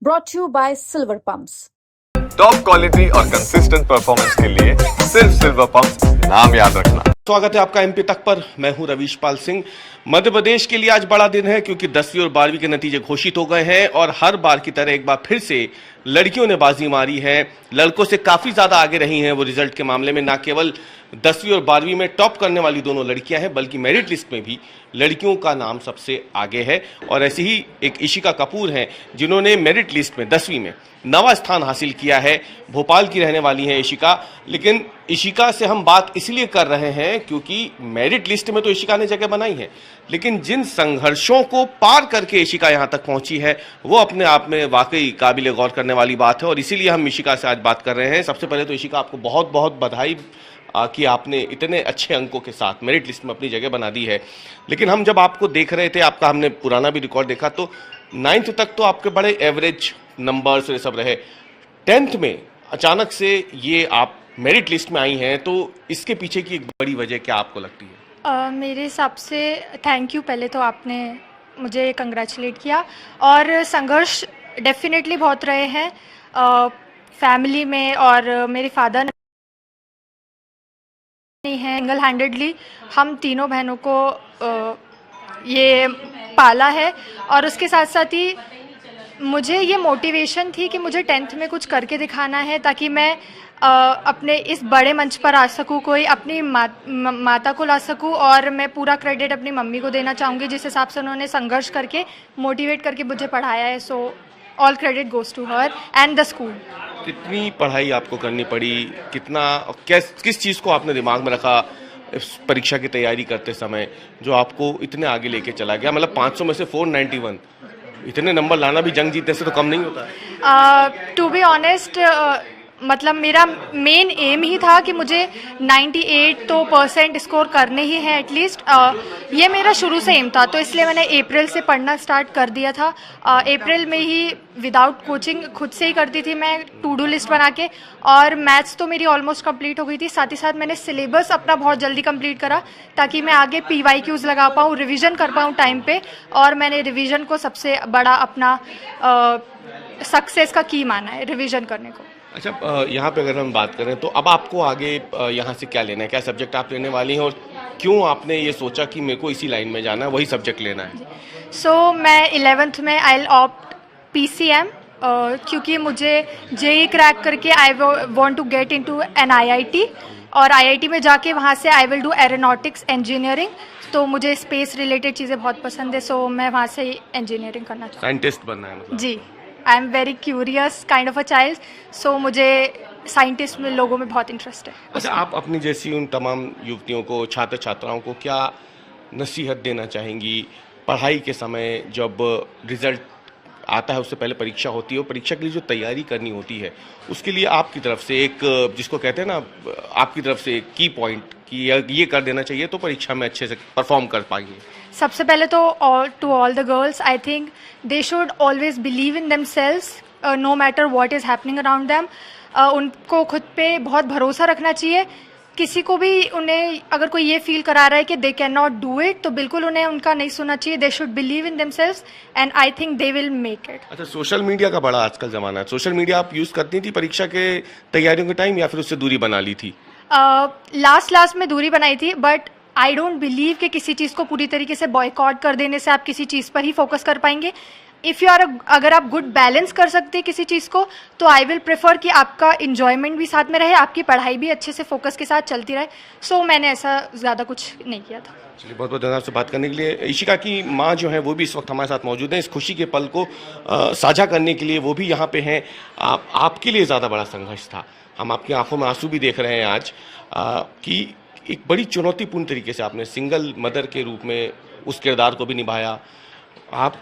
brought to you by Silver Pumps. Top quality और consistent performance के लिए सिर्फ सिल्वर पंप्स, नाम याद रखना। स्वागत है आपका एमपी तक पर। मैं हूं रवीश पाल सिंह। मध्य प्रदेश के लिए आज बड़ा दिन है क्योंकि 10वीं और 12वीं के नतीजे घोषित हो गए हैं और हर बार की तरह एक बार फिर से लड़कियों ने बाजी मारी है। लड़कों से काफी ज्यादा आगे रही हैं वो रिजल्ट के मामले में। न केवल 10वीं और 12वीं में टॉप करने वाली दोनों लड़कियां हैं बल्कि मेरिट लिस्ट में भी लड़कियों का नाम सबसे आगे है। और ऐसी ही एक इशिका कपूर हैं जिन्होंने मेरिट लिस्ट में 10वीं में 9वां स्थान हासिल किया है। भोपाल की रहने वाली हैं इशिका, लेकिन इशिका से हम बात इसलिए कर रहे हैं क्योंकि मेरिट लिस्ट में तो इशिका ने जगह बनाई है, लेकिन जिन संघर्षों को पार करके इशिका यहां तक पहुंची है वो अपने आप में वाकई काबिल गौर करने वाली बात है और इसीलिए हम इशिका से आज बात कर रहे हैं। सबसे पहले तो इशिका आपको बहुत बहुत बधाई कि आपने इतने अच्छे अंकों के साथ मेरिट लिस्ट में अपनी जगह बना दी है। लेकिन हम जब आपको देख रहे थे, आपका हमने पुराना भी रिकॉर्ड देखा, तो 9th तक तो आपके बड़े एवरेज नंबर्स ये सब रहे। 10th में अचानक से ये आप मेरिट लिस्ट में आई हैं, तो इसके पीछे की एक बड़ी वजह क्या आपको लगती है? मेरे हिसाब से थैंक यू, पहले तो आपने मुझे कंग्रेचुलेट किया। और संघर्ष डेफिनेटली बहुत रहे हैं फैमिली में, और मेरे फादर नहीं है, सिंगल हैंडेडली हम तीनों बहनों को ये पाला है। और उसके साथ साथ ही मुझे ये मोटिवेशन थी कि मुझे 10th में कुछ करके दिखाना है ताकि मैं अपने इस बड़े मंच पर आ सकूं, कोई अपनी माता को ला सकूं। और मैं पूरा क्रेडिट अपनी मम्मी को देना चाहूँगी जिस हिसाब से उन्होंने संघर्ष करके मोटिवेट करके मुझे पढ़ाया है। So all credit goes to her and the school. कितनी पढ़ाई आपको करनी पड़ी, कितना किस चीज़ को आपने दिमाग में रखा इस परीक्षा की तैयारी करते समय जो आपको इतने आगे लेके चला गया? मतलब 500 में से 491, इतने नंबर लाना भी जंग जीतने से तो कम नहीं होता। टू बी ऑनेस्ट, मतलब मेरा मेन एम ही था कि मुझे 98 तो % स्कोर करने ही हैं एटलीस्ट। ये मेरा शुरू से एम था, तो इसलिए मैंने अप्रैल से पढ़ना स्टार्ट कर दिया था। अप्रैल में ही विदाउट कोचिंग खुद से ही करती थी मैं, टू डू लिस्ट बना के। और मैथ्स तो मेरी ऑलमोस्ट कंप्लीट हो गई थी। साथ ही साथ मैंने सिलेबस अपना बहुत जल्दी कंप्लीट करा ताकि मैं आगे PYQs लगा पाऊँ, रिवीजन कर पाऊँ टाइम पे। और मैंने रिवीजन को सबसे बड़ा अपना सक्सेस का की माना है, रिवीजन करने को। अच्छा, यहाँ पे अगर हम बात करें तो अब आपको आगे यहाँ से क्या लेना है, क्या सब्जेक्ट आप लेने वाली हैं और क्यों आपने ये सोचा कि मेरे को इसी लाइन में जाना है, वही सब्जेक्ट लेना है? सो मैं 11th में आई विल ऑप्ट PCM क्योंकि मुझे JEE क्रैक करके I want to get into an IIT, और IIT में जाके वहाँ से I will do aeronautics engineering. तो मुझे स्पेस रिलेटेड चीज़ें बहुत पसंद है, सो मैं वहाँ से इंजीनियरिंग करना चाहती हूँ। साइंटिस्ट बनना है मतलब? जी, I am very curious kind of a child, so मुझे साइंटिस्ट में लोगों में बहुत इंटरेस्ट है। अच्छा, आप अपनी जैसी उन तमाम युवतियों को, छात्र छात्राओं को क्या नसीहत देना चाहेंगी पढ़ाई के समय? जब रिजल्ट आता है उससे पहले परीक्षा होती है और परीक्षा के लिए जो तैयारी करनी होती है उसके लिए आपकी तरफ से एक, जिसको कहते हैं ना, आपकी तरफ से एक की पॉइंट कि ये कर देना चाहिए तो परीक्षा में अच्छे से परफॉर्म कर पाएंगे। सबसे पहले तो to all the girls, I think they should always believe in themselves no matter what is happening around them. उनको खुद पे बहुत भरोसा रखना चाहिए। किसी को भी उन्हें अगर कोई ये फील करा रहा है कि they can not do it, तो बिल्कुल उन्हें उनका नहीं सुनना चाहिए। They should believe in themselves and I think they will make it. अच्छा, सोशल मीडिया का बड़ा आजकल जमाना है। सोशल मीडिया आप यूज़ करती थी परीक्षा के तैयारियों के टाइम या फिर उससे दूरी बना ली थी? लास्ट में दूरी बनाई थी, बट आई डोंट बिलीव कि किसी चीज़ को पूरी tariके से बॉयकॉट कर देने से आप किसी चीज़ पर ही फोकस कर पाएंगे। इफ़ यू आर अगर आप गुड बैलेंस कर सकते हैं किसी चीज़ को, तो आई विल प्रेफर कि आपका इन्जॉयमेंट भी साथ में रहे, आपकी पढ़ाई भी अच्छे से फोकस के साथ चलती रहे। सो मैंने ऐसा ज़्यादा कुछ नहीं किया था। चलिए, बहुत बहुत धन्यवाद आपसे बात करने के लिए। इशिका की माँ जो है वो भी इस वक्त हमारे साथ मौजूद हैं। इस खुशी के पल को साझा करने के लिए वो भी यहाँ पे हैं। आपके लिए ज़्यादा बड़ा संघर्ष था, हम आपकी आंखों में आंसू भी देख रहे हैं आज, कि एक बड़ी चुनौतीपूर्ण तरीके से आपने सिंगल मदर के रूप में उस किरदार को भी निभाया। आप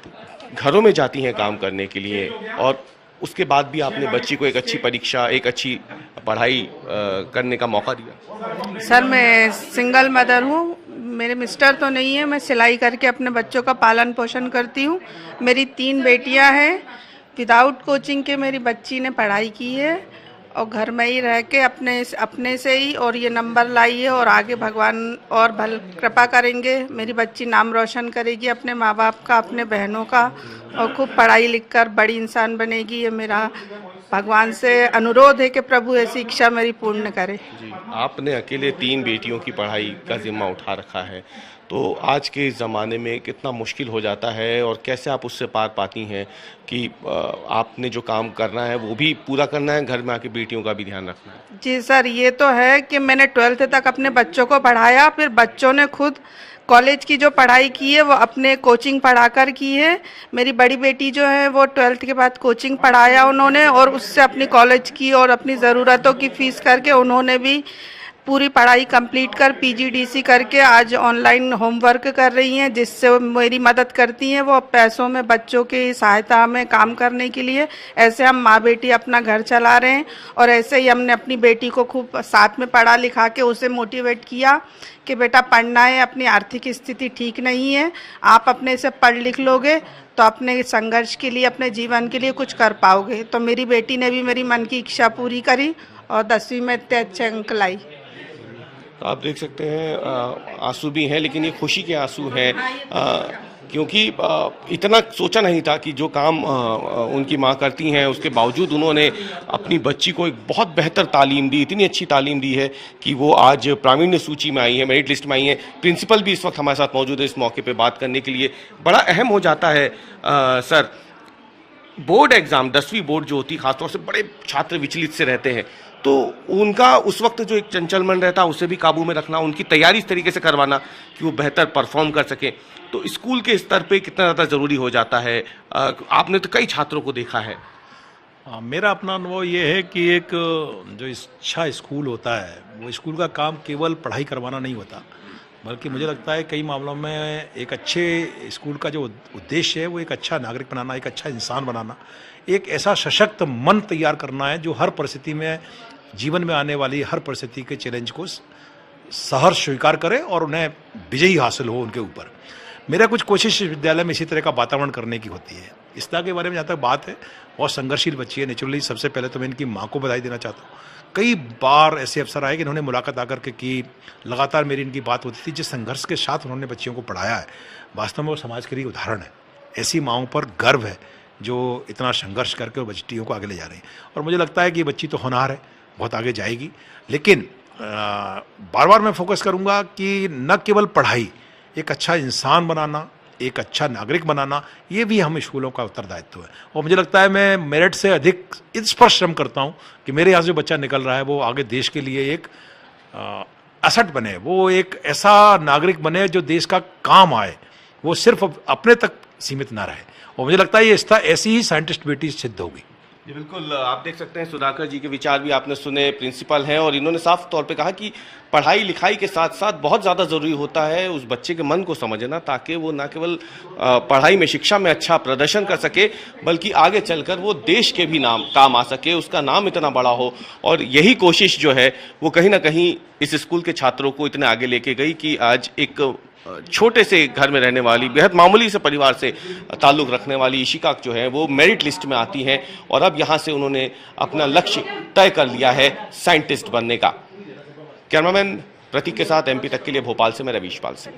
घरों में जाती हैं काम करने के लिए और उसके बाद भी आपने बच्ची को एक अच्छी परीक्षा, एक अच्छी पढ़ाई करने का मौका दिया। सर, मैं सिंगल मदर हूँ, मेरे मिस्टर तो नहीं है। मैं सिलाई करके अपने बच्चों का पालन पोषण करती हूँ। मेरी 3 बेटियाँ हैं। विदाउट कोचिंग के मेरी बच्ची ने पढ़ाई की है और घर में ही रह के अपने से ही और ये नंबर लाई है और आगे भगवान और भल कृपा करेंगे। मेरी बच्ची नाम रोशन करेगी अपने माँ बाप का, अपने बहनों का, और खूब पढ़ाई लिखकर बड़ी इंसान बनेगी। ये मेरा भगवान से अनुरोध है कि प्रभु ऐसी इच्छा मेरी पूर्ण करे। जी, आपने अकेले 3 बेटियों की पढ़ाई का जिम्मा उठा रखा है, तो आज के इस ज़माने में कितना मुश्किल हो जाता है और कैसे आप उससे पार पाती हैं कि आपने जो काम करना है वो भी पूरा करना है, घर में आके बेटियों का भी ध्यान रखना है? जी सर, ये तो है कि मैंने 12th तक अपने बच्चों को पढ़ाया, फिर बच्चों ने खुद कॉलेज की जो पढ़ाई की है वो अपने कोचिंग पढ़ाकर की है। मेरी बड़ी बेटी जो है वो 12th के बाद कोचिंग पढ़ाया उन्होंने, और उससे अपनी कॉलेज की और अपनी ज़रूरतों की फ़ीस करके उन्होंने भी पूरी पढ़ाई कंप्लीट कर पीजीडीसी करके आज ऑनलाइन होमवर्क कर रही हैं, जिससे वो मेरी मदद करती हैं। वो पैसों में बच्चों की सहायता में काम करने के लिए ऐसे हम माँ बेटी अपना घर चला रहे हैं। और ऐसे ही हमने अपनी बेटी को खूब साथ में पढ़ा लिखा के उसे मोटिवेट किया कि बेटा पढ़ना है, अपनी आर्थिक स्थिति ठीक नहीं है, आप अपने से पढ़ लिख लोगे तो अपने संघर्ष के लिए, अपने जीवन के लिए कुछ कर पाओगे। तो मेरी बेटी ने भी मेरी मन की इच्छा पूरी करी और 10वीं में इतने अच्छे अंक लाई। तो आप देख सकते हैं आंसू भी हैं, लेकिन ये खुशी के आंसू हैं, क्योंकि इतना सोचा नहीं था कि जो काम उनकी माँ करती हैं उसके बावजूद उन्होंने अपनी बच्ची को एक बहुत बेहतर तालीम दी, इतनी अच्छी तालीम दी है कि वो आज प्रावीण्य सूची में आई है, मेरिट लिस्ट में आई है। प्रिंसिपल भी इस वक्त हमारे साथ मौजूद है इस मौके पे बात करने के लिए। बड़ा अहम हो जाता है सर, बोर्ड एग्जाम 10वीं बोर्ड जो होती है खासतौर से बड़े छात्र विचलित से रहते हैं, तो उनका उस वक्त जो एक चंचल मन रहता है उसे भी काबू में रखना, उनकी तैयारी इस तरीके से करवाना कि वो बेहतर परफॉर्म कर सके, तो स्कूल के स्तर पे कितना ज़्यादा ज़रूरी हो जाता है। आपने तो कई छात्रों को देखा है। मेरा अपना अनुभव ये है कि एक जो अच्छा स्कूल होता है वो स्कूल का काम केवल पढ़ाई करवाना नहीं होता, बल्कि मुझे लगता है कई मामलों में एक अच्छे स्कूल का जो उद्देश्य है वो एक अच्छा नागरिक बनाना, एक अच्छा इंसान बनाना, एक ऐसा सशक्त मन तैयार करना है जो हर परिस्थिति में, जीवन में आने वाली हर परिस्थिति के चैलेंज को सहर्ष स्वीकार करे और उन्हें विजयी हासिल हो उनके ऊपर। मेरा कुछ कोशिश विद्यालय में इसी तरह का वातावरण करने की होती है। इस तरह के बारे में जहाँ तक बात है, बहुत संघर्षशील बच्ची है नेचुरली। सबसे पहले तो मैं इनकी माँ को बधाई देना चाहता हूँ। कई बार ऐसे अवसर आए कि इन्होंने मुलाकात आकर के की, लगातार मेरी इनकी बात होती थी। जिस संघर्ष के साथ उन्होंने बच्चियों को पढ़ाया है, वास्तव में वो समाज के लिए उदाहरण है। ऐसी माँओं पर गर्व है जो इतना संघर्ष करके और बच्चियों को आगे ले जा रही हैं। और मुझे लगता है कि ये बच्ची तो होनहार है, बहुत आगे जाएगी। लेकिन बार बार मैं फोकस करूँगा कि न केवल पढ़ाई, एक अच्छा इंसान बनाना, एक अच्छा नागरिक बनाना, ये भी हम स्कूलों का उत्तरदायित्व है। और मुझे लगता है मैं मेरिट से अधिक इस पर श्रम करता हूँ कि मेरे यहाँ से जो बच्चा निकल रहा है वो आगे देश के लिए एक एसेट बने, वो एक ऐसा नागरिक बने जो देश का काम आए, वो सिर्फ अपने तक सीमित ना रहे। और मुझे लगता है ये ऐसी ही साइंटिस्ट बेटी सिद्ध होगी। जी बिल्कुल, आप देख सकते हैं सुधाकर जी के विचार भी आपने सुने, प्रिंसिपल हैं, और इन्होंने साफ तौर पे कहा कि पढ़ाई लिखाई के साथ साथ बहुत ज़्यादा ज़रूरी होता है उस बच्चे के मन को समझना, ताकि वो ना केवल पढ़ाई में, शिक्षा में अच्छा प्रदर्शन कर सके, बल्कि आगे चलकर वो देश के भी नाम काम आ सके, उसका नाम इतना बड़ा हो। और यही कोशिश जो है वो कहीं ना कहीं इस स्कूल के छात्रों को इतने आगे लेके गई कि आज एक छोटे से घर में रहने वाली, बेहद मामूली से परिवार से ताल्लुक़ रखने वाली इशिका जो है वो मेरिट लिस्ट में आती हैं, और अब यहाँ से उन्होंने अपना लक्ष्य तय कर लिया है साइंटिस्ट बनने का। कैमरामैन प्रतीक के साथ MP तक के लिए भोपाल से मैं रवीश पाल सिंह।